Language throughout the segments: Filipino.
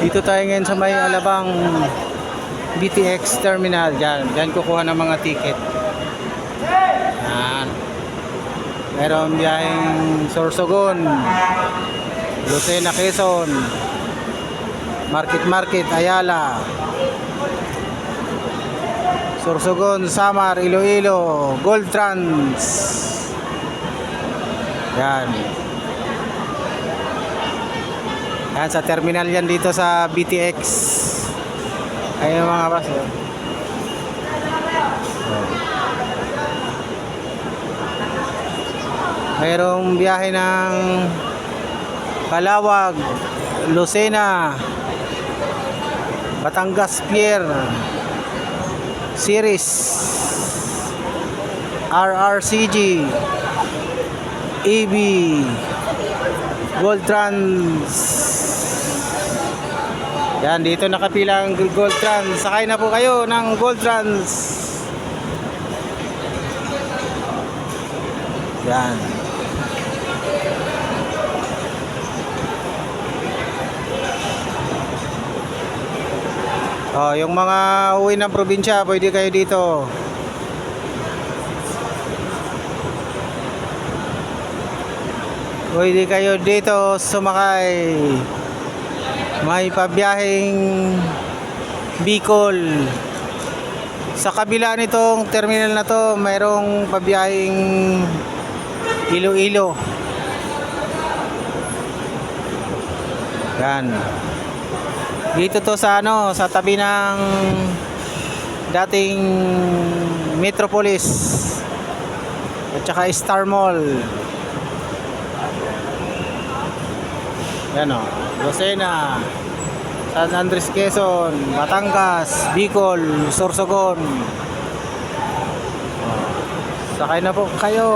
Dito tayo ngayon sa may Alabang BTX terminal. Diyan kukuha ng mga ticket. Yan. Meron biyaheng Sorsogon, Lucena, Quezon, Market, Ayala, Sorsogon, Samar, Iloilo, Gold Trans. Yan. Yan sa terminal yan dito sa BTX. Ayun mga bas. Mayroong biyahe ng Calawag, Lucena, Batangas Pier Series, RRCG, EB, Gold Trans. Yan, dito nakapila ang Gold Trans. Sakay na po kayo ng Gold Trans. Yan. Oh, yung mga uwi ng probinsya, pwede kayo dito. Pwede kayo dito sumakay. May pabiyaheng Bicol. Sa kabila nitong terminal na to, mayroong pabiyaheng Iloilo. Yan. Dito to sa sa tabi ng dating Metropolis at saka Star Mall. Yan o, Lucena, San Andres, Quezon, Batangas, Bicol, Sorsogon. Sakay na po kayo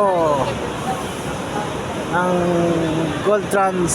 ng Gold Trans.